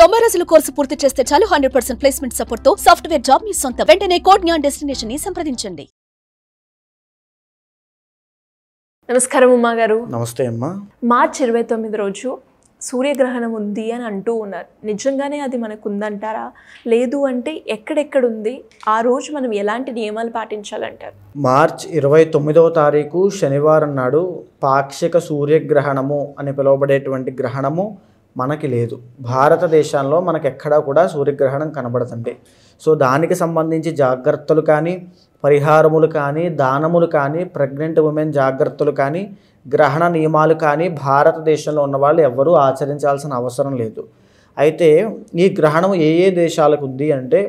90 రోజుల కోర్సు పూర్తి చేస్తే చాలు 100% ప్లేస్మెంట్ సపోర్ట్ తో సాఫ్ట్వేర్ జాబ్ మీ సొంతం. వెంటనే కోడ్ జ్ఞాన్ డెస్టినేషన్ ని సంప్రదించండి. నమస్కారం ఉమా గారు. నమస్తే అమ్మా. మార్చి 29 రోజు సూర్యగ్రహణం ఉంది అని అంటూ ఉన్నారు. నిజంగానే అది మనకు ఉందంటారా? లేదు అంటే ఎక్కడెక్కడ ఉంది? ఆ రోజు మనం ఎలాంటి నియమాలు పాటించాలంటారు? మార్చి 29వ తారీఖు శనివారం నాడు పాక్షిక సూర్యగ్రహణము అని పిలువబడేటువంటి గ్రహణము మనకి లేదు. భారతదేశంలో మనకు ఎక్కడా కూడా సూర్యగ్రహణం కనబడదండి. సో దానికి సంబంధించి జాగ్రత్తలు కానీ, పరిహారములు కానీ, దానములు కానీ, ప్రెగ్నెంట్ ఉమెన్ జాగ్రత్తలు కానీ, గ్రహణ నియమాలు కానీ భారతదేశంలో ఉన్న వాళ్ళు ఎవ్వరూ ఆచరించాల్సిన అవసరం లేదు. అయితే ఈ గ్రహణం ఏ ఏ దేశాలకు ఉంది అంటే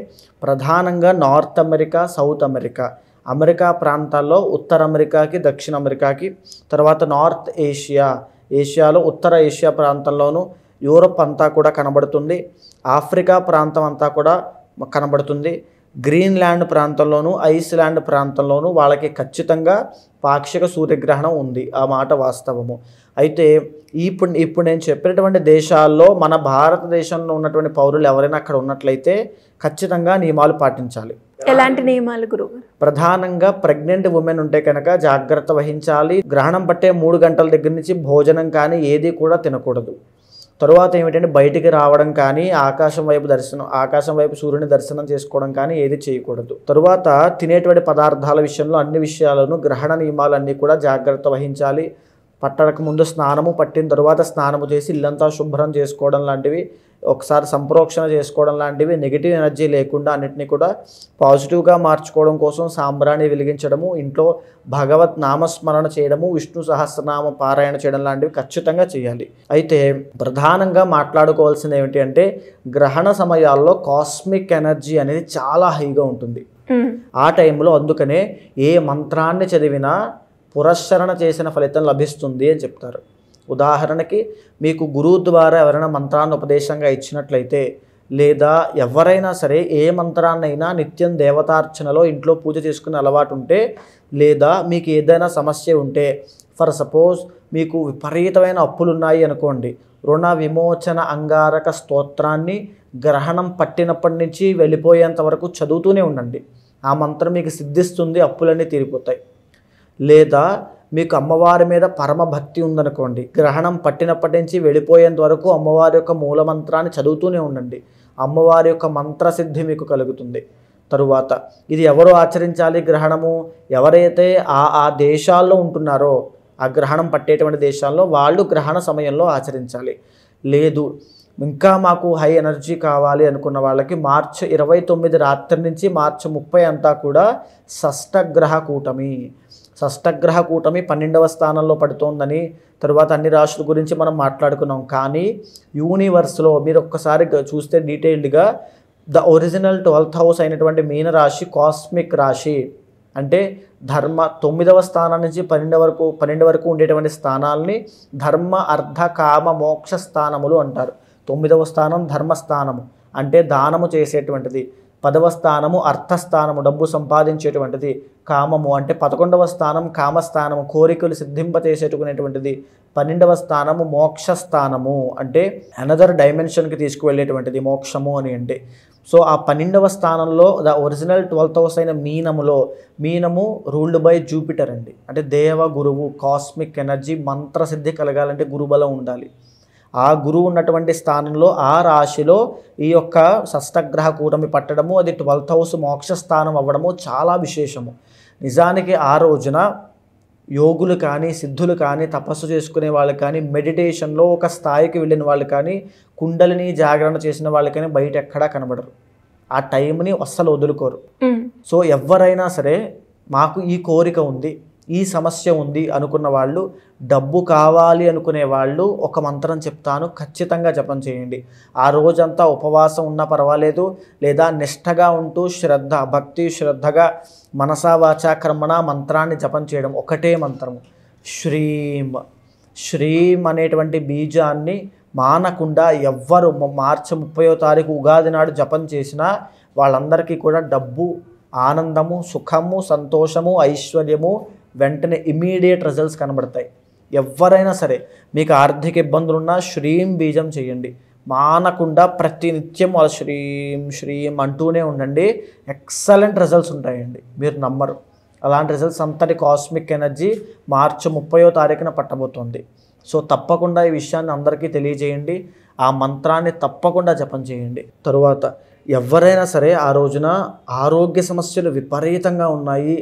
ప్రధానంగా north America, south America, America ప్రాంతాల్లో ఉత్తర అమెరికాకి, దక్షిణ అమెరికాకి, తర్వాత నార్త్ ఏషియాలో ఉత్తర ఏషియా ప్రాంతంలోనూ, యూరప్ అంతా కూడా కనబడుతుంది, ఆఫ్రికా ప్రాంతం అంతా కూడా కనబడుతుంది, గ్రీన్లాండ్ ప్రాంతంలోనూ, ఐస్లాండ్ ప్రాంతంలోనూ వాళ్ళకి ఖచ్చితంగా పాక్షిక సూర్యగ్రహణం ఉంది. ఆ మాట వాస్తవము. అయితే ఇప్పుడు నేను చెప్పినటువంటి దేశాల్లో మన భారతదేశంలో ఉన్నటువంటి పౌరులు ఎవరైనా అక్కడ ఉన్నట్లయితే ఖచ్చితంగా నియమాలు పాటించాలి. ఎలాంటి నియమాలు గురువు? ప్రధానంగా ప్రెగ్నెంట్ ఉమెన్ ఉంటే కనుక జాగ్రత్త వహించాలి. గ్రహణం పట్టే 3 గంటల దగ్గర నుంచి భోజనం కానీ ఏది కూడా తినకూడదు. తరువాత ఏమిటంటే బయటికి రావడం కానీ, ఆకాశం వైపు సూర్యుని దర్శనం చేసుకోవడం కానీ ఏది చేయకూడదు. తరువాత తినేటువంటి పదార్థాల విషయంలో అన్ని విషయాలను గ్రహణ నియమాలన్నీ కూడా జాగ్రత్త వహించాలి. పట్టడానికి ముందు స్నానము, పట్టిన తరువాత స్నానము చేసి ఇల్లంతా శుభ్రం చేసుకోవడం లాంటివి, ఒకసారి సంప్రోక్షణ చేసుకోవడం లాంటివి, నెగిటివ్ ఎనర్జీ లేకుండా అన్నిటినీ కూడా పాజిటివ్గా మార్చుకోవడం కోసం సాంబ్రాణి వెలిగించడము, ఇంట్లో భగవత్ నామస్మరణ చేయడము, విష్ణు సహస్రనామ పారాయణ చేయడం లాంటివి ఖచ్చితంగా చేయాలి. అయితే ప్రధానంగా మాట్లాడుకోవాల్సింది ఏమిటి అంటే గ్రహణ సమయాల్లో కాస్మిక్ ఎనర్జీ అనేది చాలా హైగా ఉంటుంది. ఆ టైంలో అందుకనే ఏ మంత్రాన్ని చదివినా పురస్చరణ చేసిన ఫలితం లభిస్తుంది అని చెప్తారు. ఉదాహరణకి మీకు గురువు ద్వారా ఎవరైనా మంత్రాన్ని ఉపదేశంగా ఇచ్చినట్లయితే, లేదా ఎవరైనా సరే ఏ మంత్రాన్నైనా నిత్యం దేవతార్చనలో ఇంట్లో పూజ చేసుకునే అలవాటు ఉంటే, లేదా మీకు ఏదైనా సమస్య ఉంటే, ఫర్ సపోజ్ మీకు విపరీతమైన అప్పులు ఉన్నాయి అనుకోండి, రుణ విమోచన అంగారక స్తోత్రాన్ని గ్రహణం పట్టినప్పటి నుంచి వెళ్ళిపోయేంత వరకు చదువుతూనే ఉండండి. ఆ మంత్రం మీకు సిద్ధిస్తుంది, అప్పులన్నీ తీరిపోతాయి. లేదా మీకు అమ్మవారి మీద పరమ భక్తి ఉందనుకోండి, గ్రహణం పట్టినప్పటి నుంచి వెళ్ళిపోయేంత వరకు అమ్మవారి యొక్క మూలమంత్రాన్ని చదువుతూనే ఉండండి. అమ్మవారి యొక్క మంత్రసిద్ధి మీకు కలుగుతుంది. తరువాత ఇది ఎవరు ఆచరించాలి? గ్రహణము ఎవరైతే ఆ దేశాల్లో ఉంటున్నారో, ఆ గ్రహణం పట్టేటువంటి దేశాల్లో వాళ్ళు గ్రహణ సమయంలో ఆచరించాలి. లేదు ఇంకా మాకు హై ఎనర్జీ కావాలి అనుకున్న వాళ్ళకి మార్చి 29 రాత్రి నుంచి మార్చి 30 అంతా కూడా షష్టగ్రహ కూటమి 12వ స్థానంలో పడుతోందని, తరువాత అన్ని రాశుల గురించి మనం మాట్లాడుకున్నాం. కానీ యూనివర్స్లో మీరు ఒక్కసారి చూస్తే డీటెయిల్డ్గా ద ఒరిజినల్ 12th హౌస్ అయినటువంటి మీనరాశి కాస్మిక్ రాశి అంటే ధర్మ 9వ స్థానం నుంచి 12 వరకు ఉండేటువంటి స్థానాల్ని ధర్మ, అర్థ, కామ, మోక్ష స్థానములు అంటారు. 9వ స్థానం ధర్మస్థానము అంటే దానము చేసేటువంటిది, 10వ స్థానము అర్థస్థానము డబ్బు సంపాదించేటువంటిది, కామము అంటే 11వ స్థానం కామస్థానము కోరికలు సిద్ధింపచేసేటుకునేటువంటిది, 12వ స్థానము మోక్షస్థానము అంటే అనదర్ డైమెన్షన్కి తీసుకువెళ్ళేటువంటిది మోక్షము అని అంటే. సో ఆ 12వ స్థానంలో ద ఒరిజినల్ 12th హౌస్ అయిన మీనము రూల్డ్ బై జూపిటర్ అండి. అంటే దేవ గురువు, కాస్మిక్ ఎనర్జీ, మంత్రసిద్ధి కలగాలంటే గురుబలం ఉండాలి. ఆ గురువు ఉన్నటువంటి స్థానంలో ఆ రాశిలో ఈ యొక్క షష్టగ్రహ కూటమి పట్టడము, అది 12th హౌస్ మోక్ష స్థానం అవ్వడము చాలా విశేషము. నిజానికి ఆ రోజున యోగులు కానీ, సిద్ధులు కానీ, తపస్సు చేసుకునే వాళ్ళు కానీ, మెడిటేషన్లో ఒక స్థాయికి వెళ్ళిన వాళ్ళు కానీ, కుండలిని జాగరణ చేసిన వాళ్ళు కానీ బయట ఎక్కడా కనబడరు. ఆ టైంని అస్సలు వదులుకోరు. సో ఎవరైనా సరే మాకు ఈ కోరిక ఉంది, ఈ సమస్య ఉంది అనుకున్న వాళ్ళు, డబ్బు కావాలి అనుకునే వాళ్ళు ఒక మంత్రం చెప్తాను, ఖచ్చితంగా జపం చేయండి. ఆ రోజంతా ఉపవాసం ఉన్నా పర్వాలేదు, లేదా నిష్టగా ఉంటూ భక్తి శ్రద్ధగా మనసా వాచా కర్మణ మంత్రాన్ని జపం చేయడం. ఒకటే మంత్రము శ్రీం అనేటువంటి బీజాన్ని మానకుండా ఎవ్వరు మార్చి 30వ తారీఖు ఉగాది నాడు జపం చేసినా వాళ్ళందరికీ కూడా డబ్బు, ఆనందము, సుఖము, సంతోషము, ఐశ్వర్యము వెంటనే ఇమీడియట్ రిజల్ట్స్ కనబడతాయి. ఎవరైనా సరే మీకు ఆర్థిక ఇబ్బందులున్నా శ్రీం బీజం చేయండి. మానకుండా ప్రతినిత్యం వాళ్ళ శ్రీం శ్రీం అంటూనే ఉండండి. ఎక్సలెంట్ రిజల్ట్స్ ఉంటాయండి, మీరు నమ్మరు. అలాంటి రిజల్ట్స్ అంతటి కాస్మిక్ ఎనర్జీ మార్చి 30వ తారీఖున పట్టబోతోంది. సో తప్పకుండా ఈ విషయాన్ని అందరికీ తెలియజేయండి. ఆ మంత్రాన్ని తప్పకుండా జపం చేయండి. తరువాత ఎవరైనా సరే ఆ రోజున ఆరోగ్య సమస్యలు విపరీతంగా ఉన్నాయి,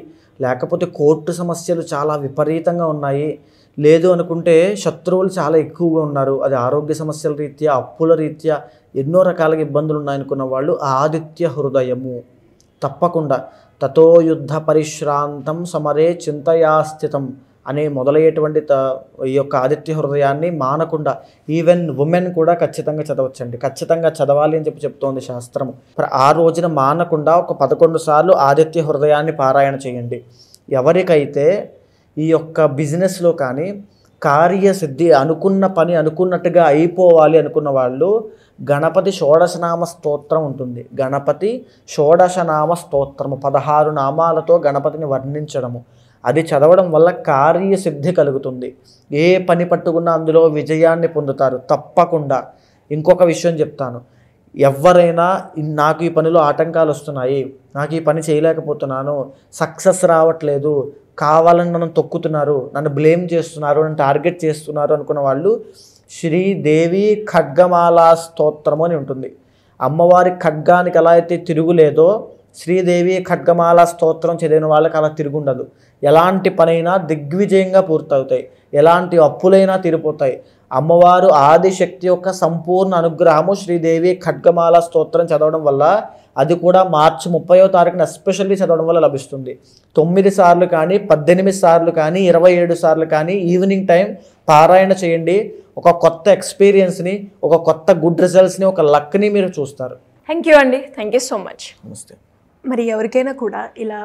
లేకపోతే కోర్టు సమస్యలు చాలా విపరీతంగా ఉన్నాయి, లేదు అనుకుంటే శత్రువులు చాలా ఎక్కువగా ఉన్నారు, అది ఆరోగ్య సమస్యల రీత్యా, అప్పుల రీత్యా ఎన్నో రకాలుగా ఇబ్బందులు ఉన్నాయనుకున్న వాళ్ళు ఆదిత్య హృదయము తప్పకుండా తతో యుద్ధ పరిశ్రాంతం సమరే చింతయా స్థితం అనే మొదలయ్యేటువంటి ఈ యొక్క ఆదిత్య హృదయాన్ని మానకుండా ఈవెన్ ఉమెన్ కూడా ఖచ్చితంగా చదవచ్చండి. ఖచ్చితంగా చదవాలి అని చెప్తోంది శాస్త్రము. ఆ రోజున మానకుండా ఒక 11 సార్లు ఆదిత్య హృదయాన్ని పారాయణ చేయండి. ఎవరికైతే ఈ యొక్క బిజినెస్లో కానీ కార్యసిద్ధి, అనుకున్న పని అనుకున్నట్టుగా అయిపోవాలి అనుకున్న వాళ్ళు గణపతి షోడశనామ స్తోత్రం ఉంటుంది. గణపతి షోడశనామ స్తోత్రము 16 నామాలతో గణపతిని వర్ణించడము, అది చదవడం వల్ల కార్యసిద్ధి కలుగుతుంది. ఏ పని పట్టుకున్నా అందులో విజయాన్ని పొందుతారు తప్పకుండా. ఇంకొక విషయం చెప్తాను, ఎవరైనా నాకు ఈ పనిలో ఆటంకాలు వస్తున్నాయి, నాకు ఈ పని చేయలేకపోతున్నాను, సక్సెస్ రావట్లేదు, కావాలని నన్ను తొక్కుతున్నారు, నన్ను బ్లేమ్ చేస్తున్నారు, నన్ను టార్గెట్ చేస్తున్నారు అనుకున్న వాళ్ళు శ్రీదేవి ఖడ్గమాలా స్తోత్రము అని ఉంటుంది. అమ్మవారి ఖడ్గానికి ఎలా అయితే తిరుగులేదో శ్రీదేవి ఖడ్గమాల స్తోత్రం చదివిన వాళ్ళకి అలా తిరుగుండదు. ఎలాంటి పనైనా దిగ్విజయంగా పూర్తవుతాయి, ఎలాంటి అప్పులైనా తీరిపోతాయి. అమ్మవారు ఆదిశక్తి యొక్క సంపూర్ణ అనుగ్రహము శ్రీదేవి ఖడ్గమాల స్తోత్రం చదవడం వల్ల, అది కూడా మార్చి 30వ తారీఖున ఎస్పెషల్లీ చదవడం వల్ల లభిస్తుంది. 9 సార్లు కానీ 18 సార్లు కానీ 27 సార్లు కానీ ఈవినింగ్ టైం పారాయణ చేయండి. ఒక కొత్త ఎక్స్పీరియన్స్ని, ఒక కొత్త గుడ్ రిజల్ట్స్ని, ఒక లక్ని మీరు చూస్తారు. థ్యాంక్ యూ అండి, థ్యాంక్ యూ సో మచ్. నమస్తే. మరి ఎవరికైనా కూడా ఇలా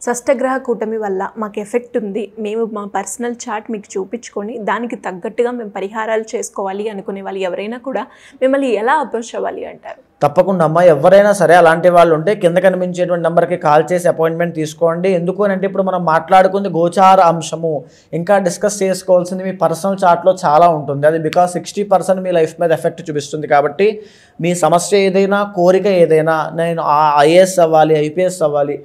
షష్టగ్రహ కూటమి వల్ల మాకు ఎఫెక్ట్ ఉంది, మేము మా పర్సనల్ చార్ట్ మీకు చూపించుకొని దానికి తగ్గట్టుగా మేము పరిహారాలు చేసుకోవాలి అనుకునే వాళ్ళు ఎవరైనా కూడా మిమ్మల్ని ఎలా అప్రోచ్ అవ్వాలి అంటారు? తప్పకుండా అమ్మా, ఎవరైనా సరే అలాంటి వాళ్ళు ఉంటే కింద కనిపించేటువంటి నెంబర్కి కాల్ చేసి అపాయింట్మెంట్ తీసుకోండి. ఎందుకు అంటే ఇప్పుడు మనం మాట్లాడుకుంది గోచార అంశము, ఇంకా డిస్కస్ చేసుకోవాల్సింది మీ పర్సనల్ చార్ట్లో చాలా ఉంటుంది. అది బికాస్ 60% మీ లైఫ్ మీద ఎఫెక్ట్ చూపిస్తుంది. కాబట్టి మీ సమస్య ఏదైనా, కోరిక ఏదైనా, నేను ఐఏఎస్ అవ్వాలి, ఐపీఎస్ అవ్వాలి,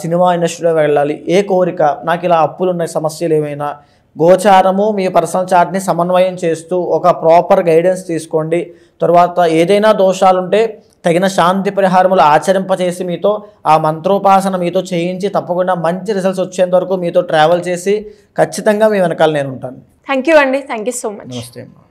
సినిమా ఇండస్ట్రీలో వెళ్ళాలి, ఏ కోరిక, నాకు ఇలా అప్పులు ఉన్నాయి, సమస్యలు ఏమైనా, గోచారము మీ పర్సనల్ చార్ట్ని సమన్వయం చేస్తూ ఒక ప్రాపర్ గైడెన్స్ తీసుకోండి. తర్వాత ఏదైనా దోషాలుంటే తగిన శాంతి పరిహారములు ఆచరింపచేసి మీతో ఆ మంత్రోపాసన మీతో చేయించి తప్పకుండా మంచి రిజల్ట్స్ వచ్చేంత వరకు మీతో ట్రావెల్ చేసి ఖచ్చితంగా మీ వెనకాల నేను ఉంటాను. థ్యాంక్ యూ అండి, థ్యాంక్ యూ సో మచ్. నమస్తే అమ్మా.